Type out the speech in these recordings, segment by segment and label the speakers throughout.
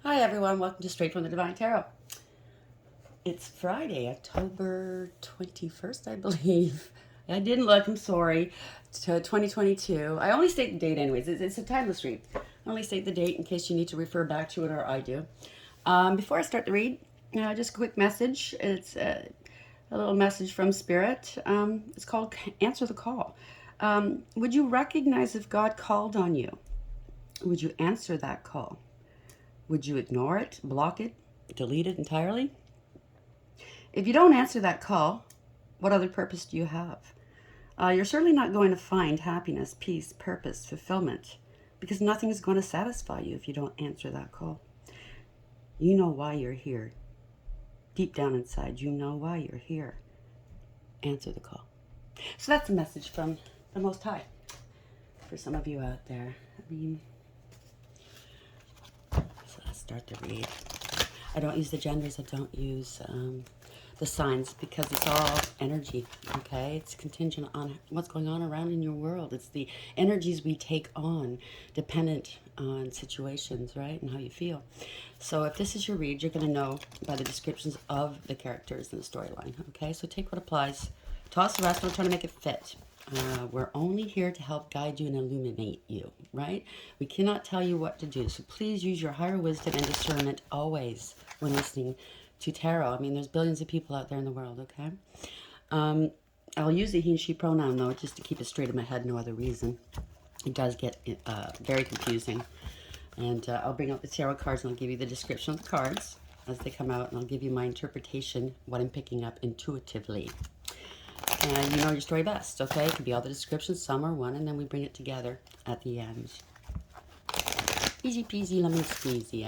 Speaker 1: Hi everyone, welcome to Straight from the Divine Tarot. It's Friday, October 21st, I believe. I didn't look, I'm sorry. It's 2022. I only state the date anyways. It's a timeless read. I only state the date in case you need to refer back to it, or I do. Before I start the read, just a quick message. It's a little message from Spirit. It's called Answer the Call. Would you recognize if God called on you? Would you answer that call? Would you ignore it, block it, delete it entirely? If you don't answer that call, what other purpose do you have? You're certainly not going to find happiness, peace, purpose, fulfillment, because nothing is going to satisfy you if you don't answer that call. You know why you're here. Deep down inside, you know why you're here. Answer the call. So that's a message from the Most High for some of you out there. So let's start the read. I don't use the genders. I don't use the signs because it's all energy, okay? It's contingent on what's going on around in your world. It's the energies we take on, dependent on situations, right, and how you feel. So if this is your read, you're going to know by the descriptions of the characters in the storyline, okay? So take what applies. Toss the rest. Don't try to make it fit. We're only here to help guide you and illuminate you, right? We cannot tell you what to do. So please use your higher wisdom and discernment always when listening to tarot. I mean, there's billions of people out there in the world, okay? I'll use the he and she pronoun, though, just to keep it straight in my head, no other reason. It does get very confusing. And I'll bring out the tarot cards and I'll give you the description of the cards as they come out, and I'll give you my interpretation, what I'm picking up intuitively. And you know your story best, okay? It could be all the descriptions, some are one, and then we bring it together at the end. Easy peasy, lemon squeezy.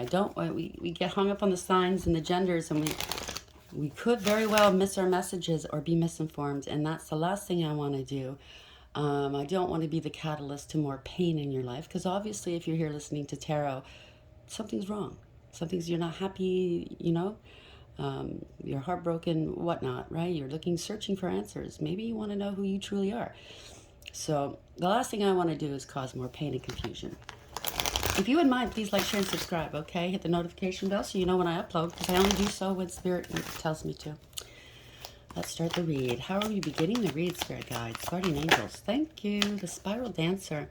Speaker 1: We get hung up on the signs and the genders, and we could very well miss our messages or be misinformed, and that's the last thing I want to do. I don't want to be the catalyst to more pain in your life, because obviously if you're here listening to tarot, something's wrong. You're not happy, you know? You're heartbroken, whatnot, right? You're searching for answers. Maybe you want to know who you truly are. So the last thing I want to do is cause more pain and confusion. If you wouldn't mind, please like, share, and subscribe, okay? Hit the notification bell so you know when I upload, because I only do so when Spirit tells me to. Let's start the read. How are we beginning the read, Spirit Guides? Guardian Angels, thank you. The Spiral Dancer.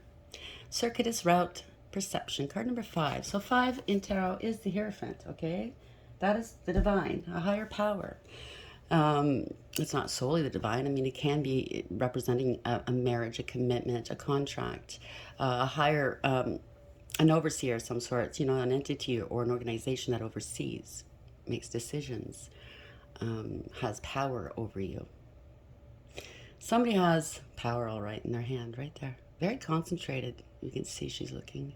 Speaker 1: Circuitous Route Perception, card number 5. So 5 in tarot is the Hierophant, okay? That is the divine, a higher power. It's not solely the divine. I mean, it can be representing a marriage, a commitment, a contract, a higher, an overseer of some sort, you know, an entity or an organization that oversees, makes decisions, has power over you. Somebody has power, all right, in their hand, right there. Very concentrated. You can see she's looking.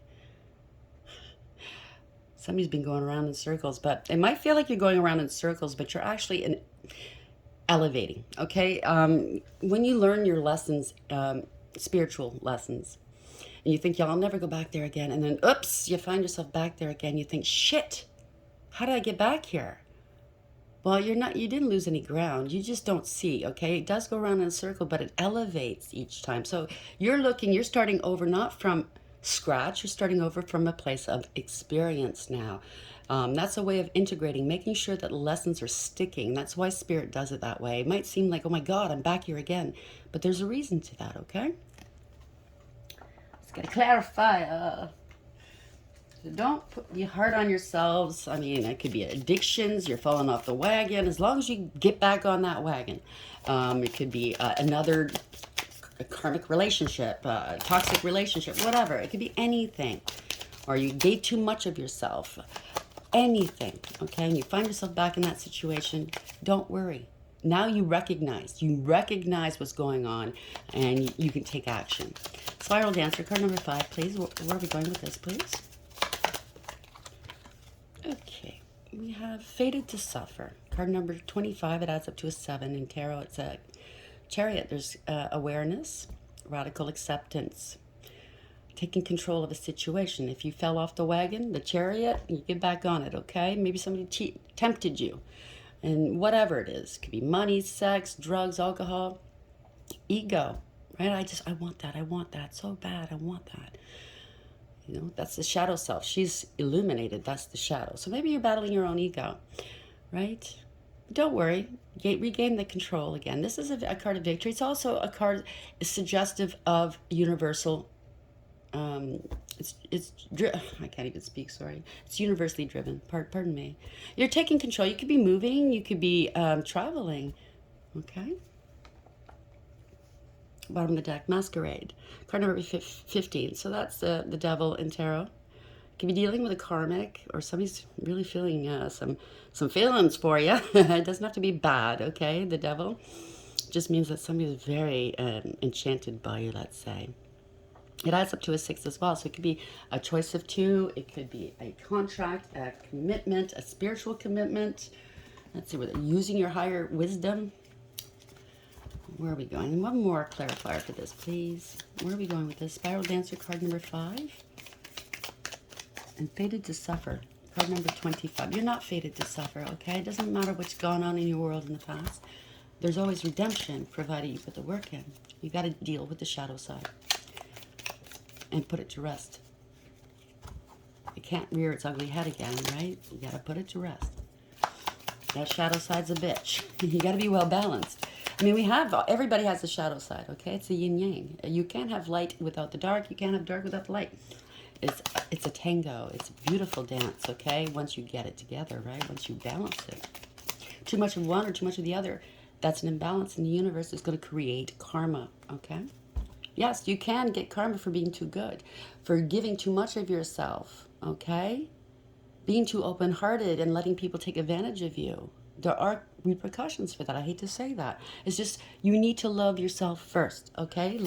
Speaker 1: Somebody's been going around in circles, but it might feel like you're going around in circles, but you're actually elevating, okay? When you learn your lessons, spiritual lessons, and you think, I'll never go back there again, and then, oops, you find yourself back there again. You think, shit, how did I get back here? Well, you didn't lose any ground. You just don't see, okay? It does go around in a circle, but it elevates each time. So you're starting over not from scratch. You're starting over from a place of experience now. That's a way of integrating, making sure that lessons are sticking. That's why Spirit does it that way. It might seem like, oh my God, I'm back here again. But there's a reason to that, okay? Just got to clarify. Don't put you hard on yourselves. I mean, it could be addictions. You're falling off the wagon. As long as you get back on that wagon. It could be another karmic relationship, toxic relationship, whatever. It could be anything. Or you gave too much of yourself. Anything, okay? And you find yourself back in that situation. Don't worry. Now you recognize what's going on, and you can take action. Spiral Dancer, card number 5, please. Where are we going with this, please? Okay, we have Fated to Suffer. Card number 25, it adds up to a 7. In tarot, it's a Chariot. There's awareness, radical acceptance, taking control of a situation. If you fell off the wagon, the Chariot, you get back on it, okay? Maybe somebody tempted you. And whatever it is, it could be money, sex, drugs, alcohol, ego, right? I want that so bad, I want that. You know, that's the shadow self. She's illuminated. That's the shadow. So maybe you're battling your own ego, right? Don't worry. Regain the control again. This is a card of victory. It's also a card suggestive of universal. Um, I can't even speak. Sorry. It's universally driven. Pardon me. You're taking control. You could be moving. You could be traveling. Okay. Bottom of the deck, Masquerade. Card number 15. So that's the devil in tarot. Could be dealing with a karmic, or somebody's really feeling some feelings for you. It doesn't have to be bad, okay? The devil just means that somebody's very enchanted by you, let's say. It adds up to a 6 as well. So it could be a choice of 2. It could be a contract, a commitment, a spiritual commitment. Let's see, whether using your higher wisdom. Where are we going? And one more clarifier for this, please. Where are we going with this? Spiral Dancer, card number 5. And Fated to Suffer, card number 25. You're not fated to suffer, okay? It doesn't matter what's gone on in your world in the past. There's always redemption, provided you put the work in. You got to deal with the shadow side and put it to rest. It can't rear its ugly head again, right? You got to put it to rest. That shadow side's a bitch. You got to be well balanced. I mean, everybody has a shadow side, okay? It's a yin-yang. You can't have light without the dark. You can't have dark without the light. It's a tango. It's a beautiful dance, okay? Once you get it together, right? Once you balance it. Too much of one or too much of the other, that's an imbalance in the universe. It's going to create karma, okay? Yes, you can get karma for being too good, for giving too much of yourself, okay? Being too open-hearted and letting people take advantage of you. There are repercussions for that. I hate to say that. It's just you need to love yourself first, okay?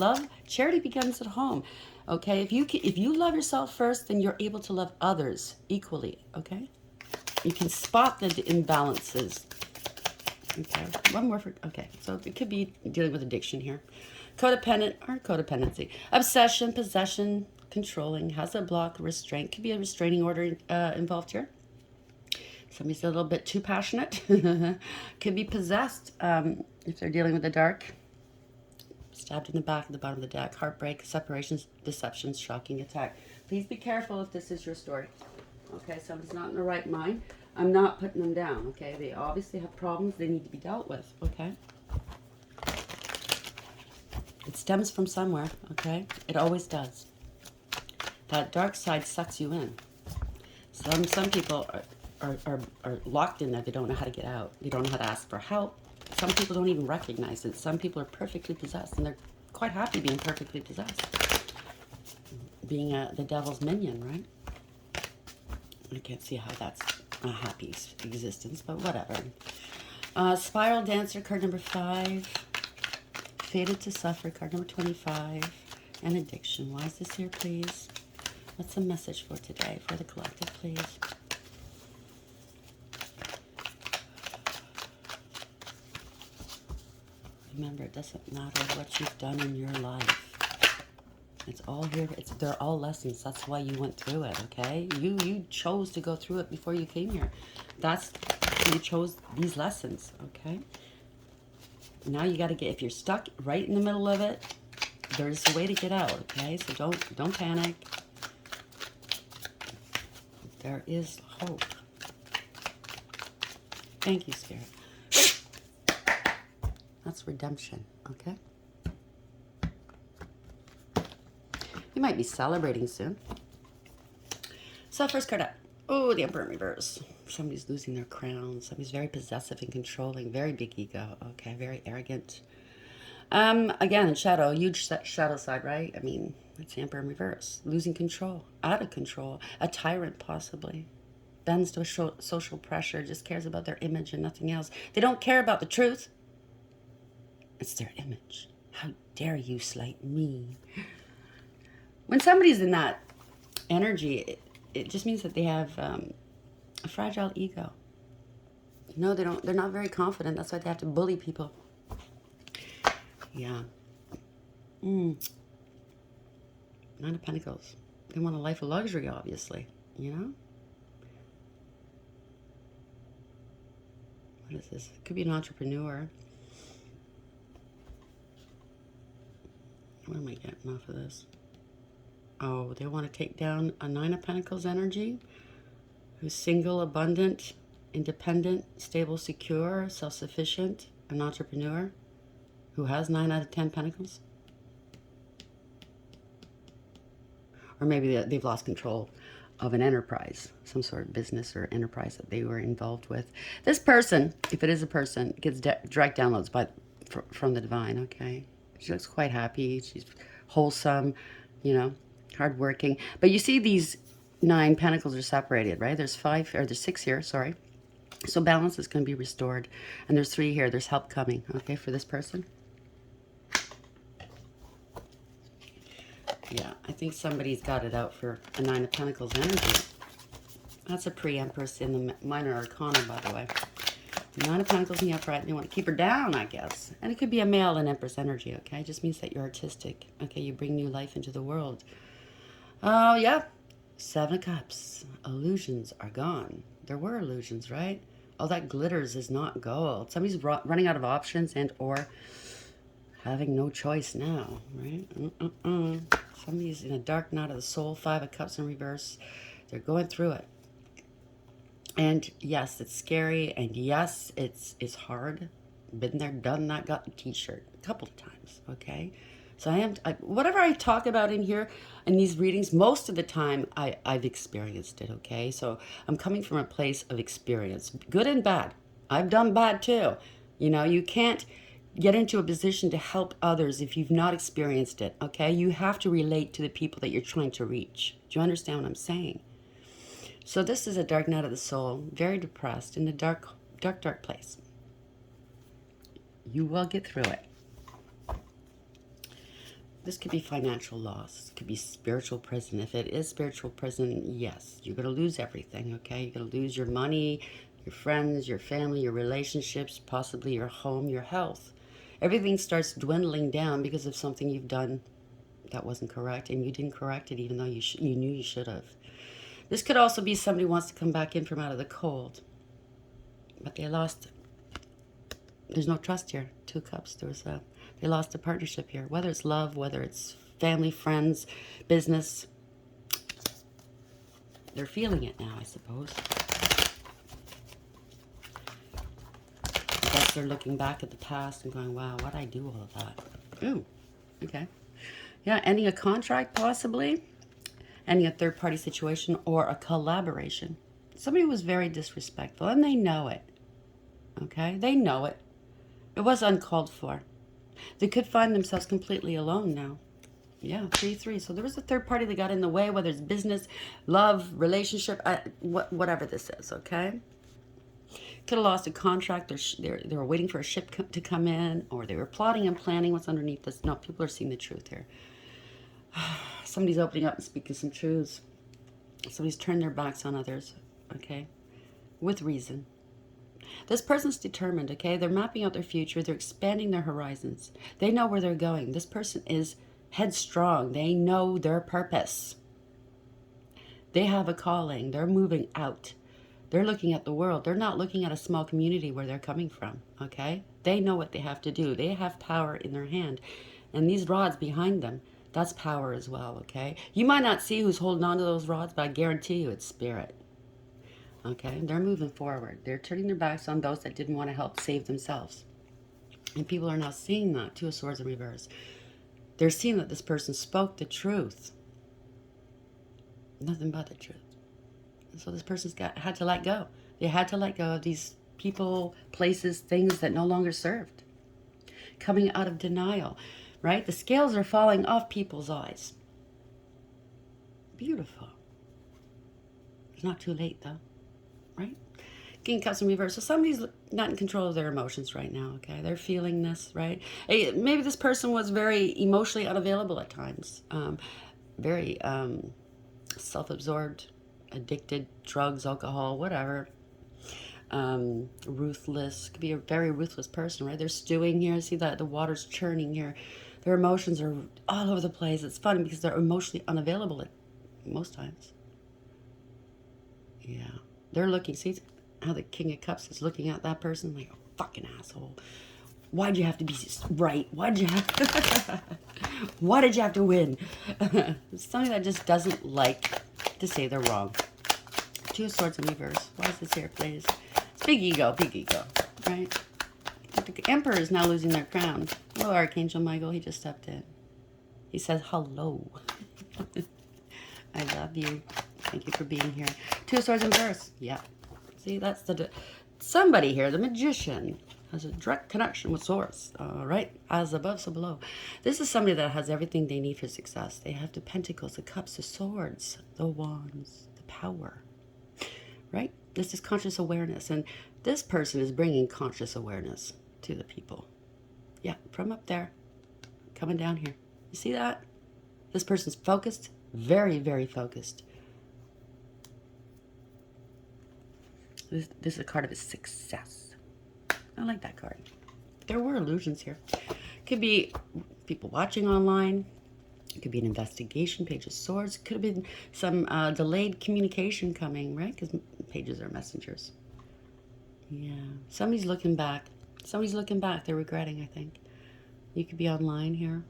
Speaker 1: Charity begins at home, okay? If you love yourself first, then you're able to love others equally, okay? You can spot the imbalances. Okay, one more okay. So it could be dealing with addiction here. Codependent or codependency. Obsession, possession, controlling, has a block, restraint. Could be a restraining order involved here. Somebody's a little bit too passionate. Could be possessed if they're dealing with the dark. Stabbed in the back at the bottom of the deck. Heartbreak, separations, deceptions, shocking attack. Please be careful if this is your story. Okay, somebody's not in the right mind. I'm not putting them down, okay? They obviously have problems they need to be dealt with, okay? It stems from somewhere, okay? It always does. That dark side sucks you in. Some people are locked in there. They don't know how to get out. They don't know how to ask for help. Some people don't even recognize it. Some people are perfectly possessed, and they're quite happy being perfectly possessed. Being the devil's minion, right? I can't see how that's a happy existence, but whatever. Spiral Dancer, card number 5. Fated to Suffer, card number 25. And Addiction. Why is this here, please? What's the message for today, for the collective, please? Remember, it doesn't matter what you've done in your life. It's all here. They're all lessons. That's why you went through it, okay? You chose to go through it before you came here. You chose these lessons, okay? Now you got to if you're stuck right in the middle of it, there's a way to get out, okay? So don't panic. There is hope. Thank you, Spirit. That's redemption, okay? You might be celebrating soon. So first card up. Oh, the Emperor in reverse. Somebody's losing their crown. Somebody's very possessive and controlling. Very big ego. Okay, very arrogant. Again, shadow. Huge shadow side, right? I mean, it's the Emperor in reverse. Losing control. Out of control. A tyrant, possibly. Bends to social pressure. Just cares about their image and nothing else. They don't care about the truth. It's their image. How dare you slight me? When somebody's in that energy, it just means that they have a fragile ego. You know, they're not very confident. That's why they have to bully people. Yeah. Nine of Pentacles. They want a life of luxury, obviously. You know? What is this? It could be an entrepreneur. What am I getting off of this? Oh, they want to take down a Nine of Pentacles energy, who's single, abundant, independent, stable, secure, self-sufficient, an entrepreneur, who has 9 out of 10 Pentacles. Or maybe they've lost control of an enterprise, some sort of business or enterprise that they were involved with. This person, if it is a person, gets direct downloads from the divine, okay? She looks quite happy. She's wholesome, you know, hardworking. But you see these 9 pentacles are separated, right? There's 5, or there's 6 here, sorry. So balance is going to be restored. And there's 3 here. There's help coming, okay, for this person. Yeah, I think somebody's got it out for a 9 of Pentacles energy. That's a pre-empress in the minor arcana, by the way. 9 of Pentacles in the upright. They want to keep her down, I guess. And it could be a male and empress energy, okay? It just means that you're artistic. Okay, you bring new life into the world. Oh, yeah. 7 of Cups. Illusions are gone. There were illusions, right? All that glitters is not gold. Somebody's running out of options and or having no choice now, right? Somebody's in a dark night of the soul. 5 of Cups in reverse. They're going through it. And yes, it's scary. And yes, it's hard. Been there, done that, got the t-shirt a couple of times, okay? So whatever I talk about in here, in these readings, most of the time I've experienced it, okay? So I'm coming from a place of experience, good and bad. I've done bad too. You know, you can't get into a position to help others if you've not experienced it, okay? You have to relate to the people that you're trying to reach. Do you understand what I'm saying? So this is a dark night of the soul, very depressed, in a dark, dark, dark place. You will get through it. This could be financial loss. It could be spiritual prison. If it is spiritual prison, yes, you're going to lose everything, okay? You're going to lose your money, your friends, your family, your relationships, possibly your home, your health. Everything starts dwindling down because of something you've done that wasn't correct, and you didn't correct it even though you knew you should have. This could also be somebody who wants to come back in from out of the cold, but they lost. There's no trust here. 2 Cups. They lost a partnership here. Whether it's love, whether it's family, friends, business, they're feeling it now, I suppose. I guess they're looking back at the past and going, wow, why'd I do all of that? Ooh, okay. Yeah, ending a contract, possibly. Ending a third-party situation or a collaboration. Somebody was very disrespectful, and they know it. Okay? They know it. It was uncalled for. They could find themselves completely alone now. Yeah, 3-3. So there was a third party that got in the way, whether it's business, love, relationship, whatever this is, okay? Could have lost a contract. They were waiting for a ship to come in, or they were plotting and planning what's underneath this. No, people are seeing the truth here. Somebody's opening up and speaking some truths. Somebody's turned their backs on others, okay? With reason. This person's determined, okay? They're mapping out their future. They're expanding their horizons. They know where they're going. This person is headstrong. They know their purpose. They have a calling. They're moving out. They're looking at the world. They're not looking at a small community where they're coming from, okay? They know what they have to do. They have power in their hand. And these rods behind them, that's power as well, okay? You might not see who's holding on to those rods, but I guarantee you it's spirit. Okay, they're moving forward. They're turning their backs on those that didn't want to help save themselves. And people are now seeing that. 2 of Swords in reverse. They're seeing that this person spoke the truth. Nothing but the truth. And so this person's had to let go. They had to let go of these people, places, things that no longer served. Coming out of denial, right? The scales are falling off people's eyes. Beautiful. It's not too late, though. Right? King of Cups in reverse. So somebody's not in control of their emotions right now, okay? They're feeling this, right? Maybe this person was very emotionally unavailable at times. Very self-absorbed, addicted, drugs, alcohol, whatever. Ruthless. Could be a very ruthless person, right? They're stewing here. See that the water's churning here. Their emotions are all over the place. It's funny because they're emotionally unavailable at most times. Yeah. They're looking, see how the King of Cups is looking at that person like a fucking asshole. Why'd you have to be right? Why did you have to win? Somebody that just doesn't like to say they're wrong. Two of Swords in reverse. Why is this here, please? It's big ego, right? The Emperor is now losing their crown. Hello, Archangel Michael. He just stepped in. He says hello. I love you. Thank you for being here. Two of Swords in reverse. Yeah. See, that's somebody here, the Magician, has a direct connection with Source. Right? As above, so below. This is somebody that has everything they need for success. They have the Pentacles, the Cups, the Swords, the Wands, the Power. Right? This is conscious awareness. And this person is bringing conscious awareness to the people. Yeah, from up there, coming down here. You see that? This person's focused, very, very focused. This is a card of success. I like that card. There were illusions here. Could be people watching online. It could be an investigation, Page of Swords. Could have been some delayed communication coming, right? Because pages are messengers. Yeah. Somebody's looking back. Somebody's looking back. They're regretting, I think. You could be online here.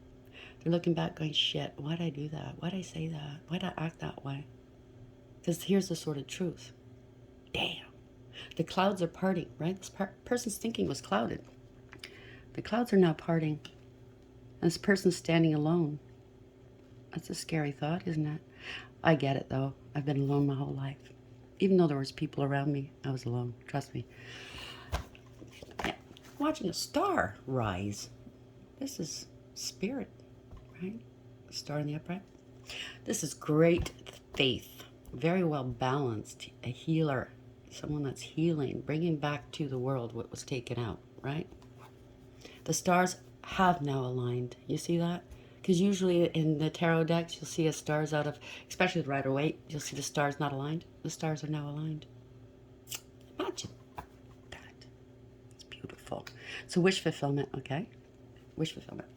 Speaker 1: They're looking back going, shit, why'd I do that? Why'd I say that? Why'd I act that way? Because here's the sort of truth. Damn. The clouds are parting, right? This person's thinking was clouded. The clouds are now parting. And this person's standing alone. That's a scary thought, isn't it? I get it, though. I've been alone my whole life. Even though there was people around me, I was alone. Trust me. Yeah. Watching a star rise. This is spirit, right? Star in the upright. This is great faith. Very well balanced. A healer. Someone that's healing. Bringing back to the world what was taken out, right? The stars have now aligned. You see that? Because usually in the tarot decks, you'll see a stars out of, especially with Rider-Waite, you'll see the stars not aligned. The stars are now aligned. Imagine that. It's beautiful. So wish fulfillment, okay? Wish fulfillment.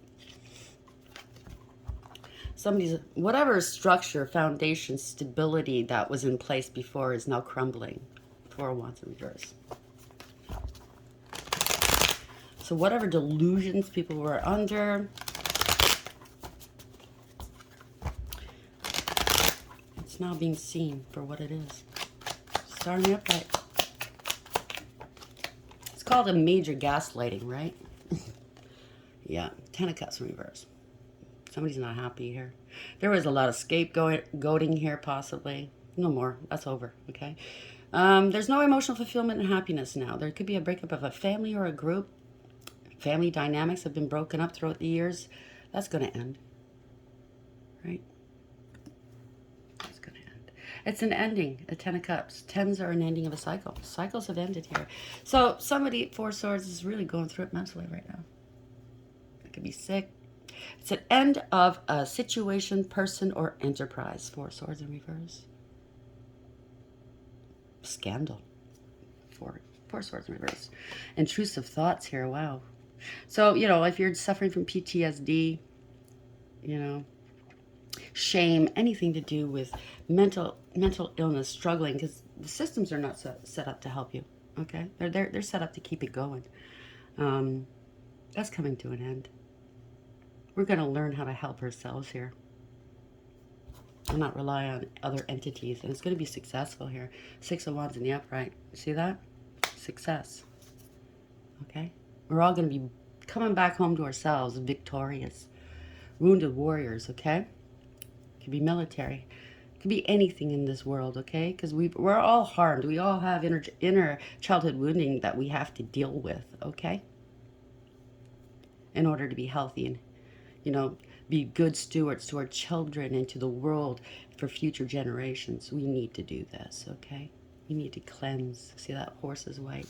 Speaker 1: Somebody's, whatever structure, foundation, stability that was in place before is now crumbling. Four of Wands in reverse. So whatever delusions people were under, it's now being seen for what it is. Star in the upright. It's called a major gaslighting, right? Yeah, Ten of Cups in reverse. Somebody's not happy here. There was a lot of scapegoating here, possibly. No more. That's over, okay? There's no emotional fulfillment and happiness now. There could be a breakup of a family or a group. Family dynamics have been broken up throughout the years. That's going to end, right? It's going to end. It's an ending, a Ten of Cups. Tens are an ending of a cycle. Cycles have ended here. So somebody, Four Swords, is really going through it mentally right now. It could be sick. It's an end of a situation, person, or enterprise. Four Swords in reverse. Scandal. Four Swords in reverse. Intrusive thoughts here. Wow. So, you know, if you're suffering from PTSD, you know, shame, anything to do with mental illness, struggling, because the systems are not set up to help you, okay? They're set up to keep it going. That's coming to an end. We're going to learn how to help ourselves here and not rely on other entities, and it's going to be successful here. Six of Wands in the upright. See that? Success. Okay? We're all going to be coming back home to ourselves victorious. Wounded warriors, okay? Could be military. Could be anything in this world, okay? Because we're all harmed. We all have inner childhood wounding that we have to deal with, okay? In order to be healthy and, you know, be good stewards to our children and to the world for future generations. We need to do this, okay? We need to cleanse. See that horse is white.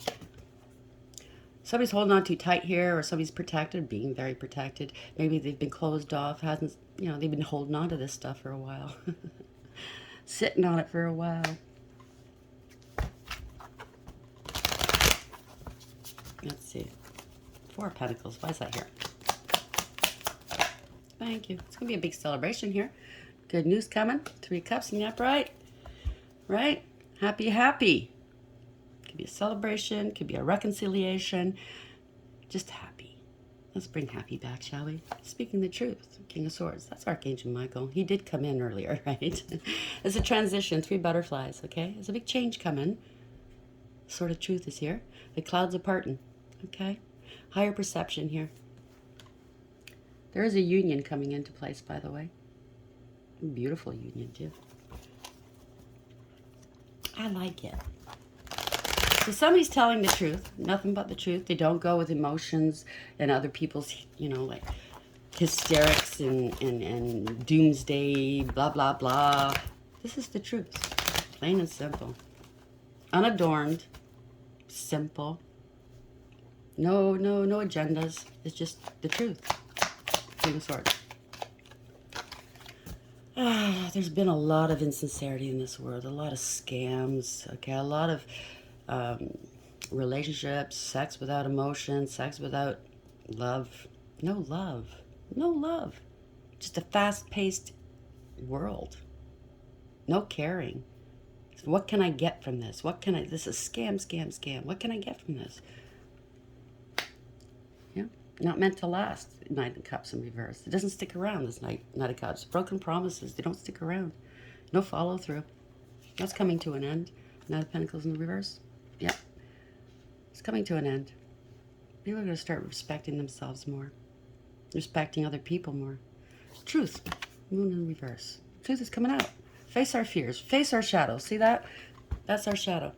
Speaker 1: Somebody's holding on too tight here, or somebody's protected, being very protected. Maybe they've been closed off, hasn't, you know, they've been holding on to this stuff for a while. Sitting on it for a while. Let's see. Four of Pentacles. Why is that here? Thank you. It's going to be a big celebration here. Good news coming. Three of Cups in the upright. Right? Happy, happy. Could be a celebration. Could be a reconciliation. Just happy. Let's bring happy back, shall we? Speaking the truth, King of Swords. That's Archangel Michael. He did come in earlier, right? It's a transition, 3 butterflies, okay? There's a big change coming. Sword of Truth is here. The clouds are parting, okay? Higher perception here. There is a union coming into place, by the way. A beautiful union, too. I like it. So somebody's telling the truth, nothing but the truth. They don't go with emotions and other people's, you know, like hysterics and doomsday, blah, blah, blah. This is the truth, plain and simple. Unadorned, simple. No agendas. It's just the truth. King of Swords. There's been a lot of insincerity in this world, a lot of scams, okay, a lot of relationships, sex without emotion, sex without love. No love. No love. Just a fast-paced world. No caring. What can I get from this? This is scam. What can I get from this? Yeah. Not meant to last. Knight of Cups in reverse. It doesn't stick around, this Knight of Cups. Broken promises. They don't stick around. No follow through. That's coming to an end. Knight of Pentacles in the reverse. Yeah. It's coming to an end. People are going to start respecting themselves more. Respecting other people more. Truth. Moon in reverse. Truth is coming out. Face our fears. Face our shadows. See that? That's our shadow.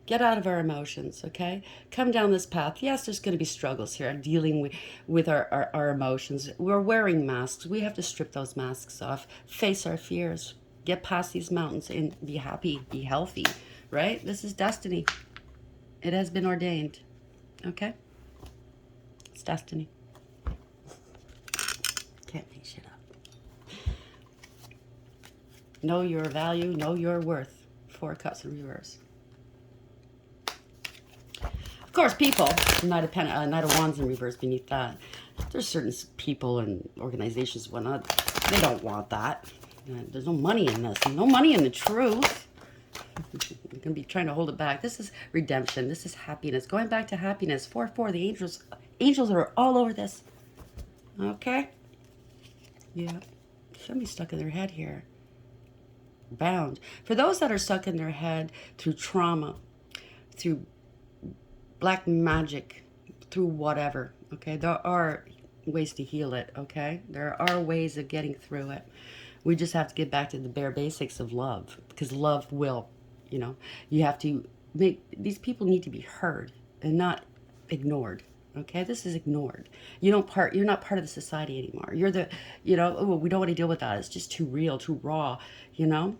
Speaker 1: Get out of our emotions, okay? Come down this path. Yes, there's going to be struggles here dealing with our emotions. We're wearing masks. We have to strip those masks off. Face our fears. Get past these mountains and be happy. Be healthy, right? This is destiny. It has been ordained, okay? It's destiny. Can't make shit up. Know your value. Know your worth. 4 Cups in reverse. Of course, people, Knight of Wands in reverse beneath that. There's certain people and organizations, whatnot, they don't want that. There's no money in this. No money in the truth. You're going to be trying to hold it back. This is redemption. This is happiness. Going back to happiness. 4-4, the angels are all over this. Okay? Yeah. Somebody's stuck in their head here. Bound. For those that are stuck in their head through trauma, through black magic, through whatever, okay? There are ways to heal it, okay? There are ways of getting through it. We just have to get back to the bare basics of love, because love will, you know, you have to make, these people need to be heard and not ignored, okay? This is ignored. You're not part of the society anymore. You're the, you know, oh, we don't want to deal with that. It's just too real, too raw, you know?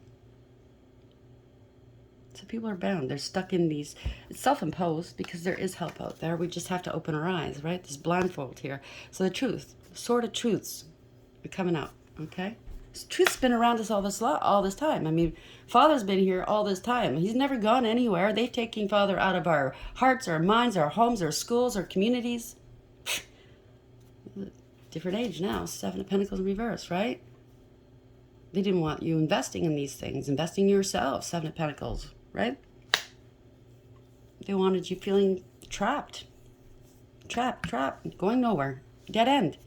Speaker 1: So people are bound. They're stuck in these, it's self-imposed because there is help out there. We just have to open our eyes, right? This blindfold here. So the truth, sort of truths are coming out, okay? This truth's been around us all this time. I mean, Father's been here all this time. He's never gone anywhere. They've taken Father out of our hearts, our minds, our homes, our schools, our communities. Different age now, 7 of Pentacles in reverse, right? They didn't want you investing in these things, investing in yourself, 7 of Pentacles. Right? They wanted you feeling trapped, going nowhere, dead end.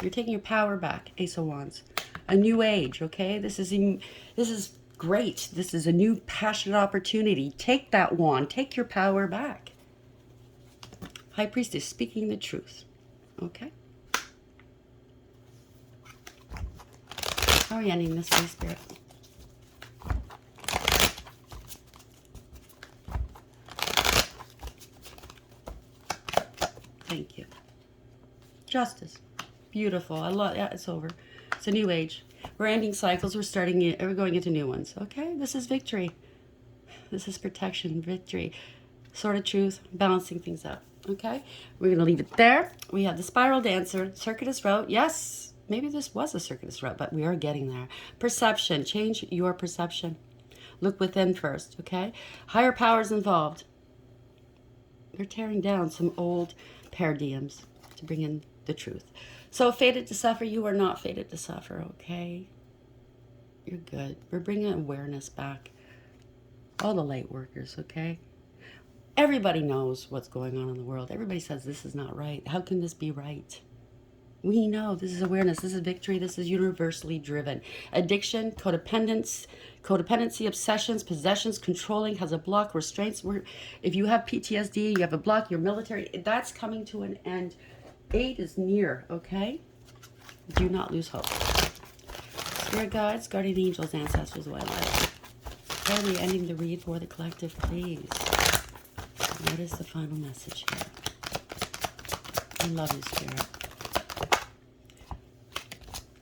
Speaker 1: You're taking your power back, Ace of Wands. A new age, okay? This is great. This is a new passionate opportunity. Take that wand. Take your power back. High Priestess, speaking the truth, okay? How are you ending this, Holy Spirit? Thank you. Justice. Beautiful. I love, yeah, it's over. It's a new age. We're ending cycles. We're going into new ones. Okay? This is victory. This is protection, victory. Sword of Truth, balancing things out. Okay? We're going to leave it there. We have the spiral dancer, circuitous route. Yes, maybe this was a circuitous route, but we are getting there. Perception. Change your perception. Look within first, okay? Higher powers involved. We're tearing down some old paradigms to bring in the truth. So fated to suffer, you are not fated to suffer, okay? You're good. We're bringing awareness back. All the light workers, okay? Everybody knows what's going on in the world. Everybody says this is not right. How can this be right? We know this is awareness. This is victory. This is universally driven. Addiction, codependency, obsessions, possessions, controlling has a block, restraints. If you have PTSD, you have a block, you're military, that's coming to an end. 8 is near, okay? Do not lose hope. Spirit guides, guardian angels, ancestors, wildlife. Are we ending the read for the collective, please? What is the final message here? I love you, Spirit.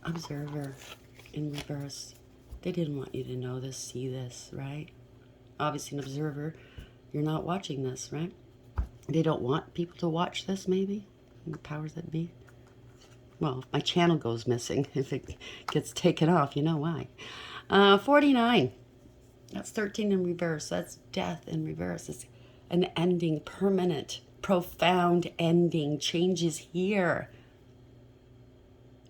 Speaker 1: Observer in reverse. They didn't want you to know this, see this, right? Obviously, an observer, you're not watching this, right? They don't want people to watch this, maybe? The powers that be. Well, if my channel goes missing, if it gets taken off, you know why. 49. That's 13 in reverse. That's death in reverse. It's an ending, permanent, profound ending. Changes here.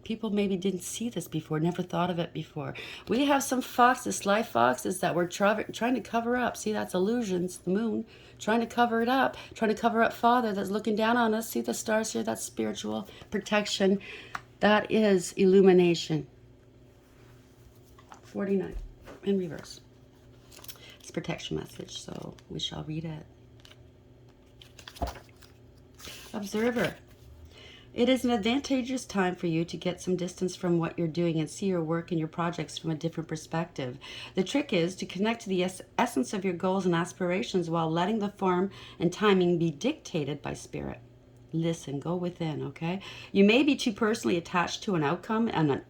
Speaker 1: People maybe didn't see this before, never thought of it before. We have some foxes, sly foxes that we're trying to cover up. See, that's illusions, the moon, trying to cover it up, trying to cover up Father that's looking down on us. See the stars here? That's spiritual protection. That is illumination. 49 in reverse. It's a protection message, so we shall read it. Observer. It is an advantageous time for you to get some distance from what you're doing and see your work and your projects from a different perspective. The trick is to connect to the essence of your goals and aspirations while letting the form and timing be dictated by Spirit. Listen, go within, okay? You may be too personally attached to an outcome and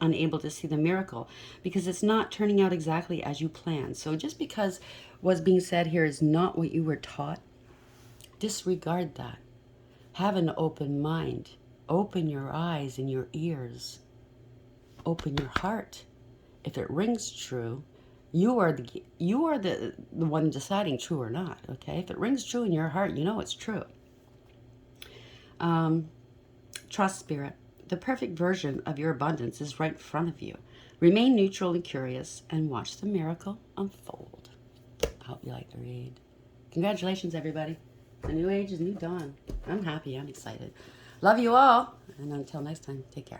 Speaker 1: unable to see the miracle because it's not turning out exactly as you planned. So just because what's being said here is not what you were taught, disregard that. Have an open mind. Open your eyes and your ears. Open your heart. If it rings true, you are the one deciding true or not, okay? If it rings true in your heart, you know it's true. Trust Spirit. The perfect version of your abundance is right in front of you. Remain neutral and curious and watch the miracle unfold. I hope you like the read. Congratulations, everybody. The new age is new dawn. I'm happy. I'm excited. Love you all. And until next time, take care.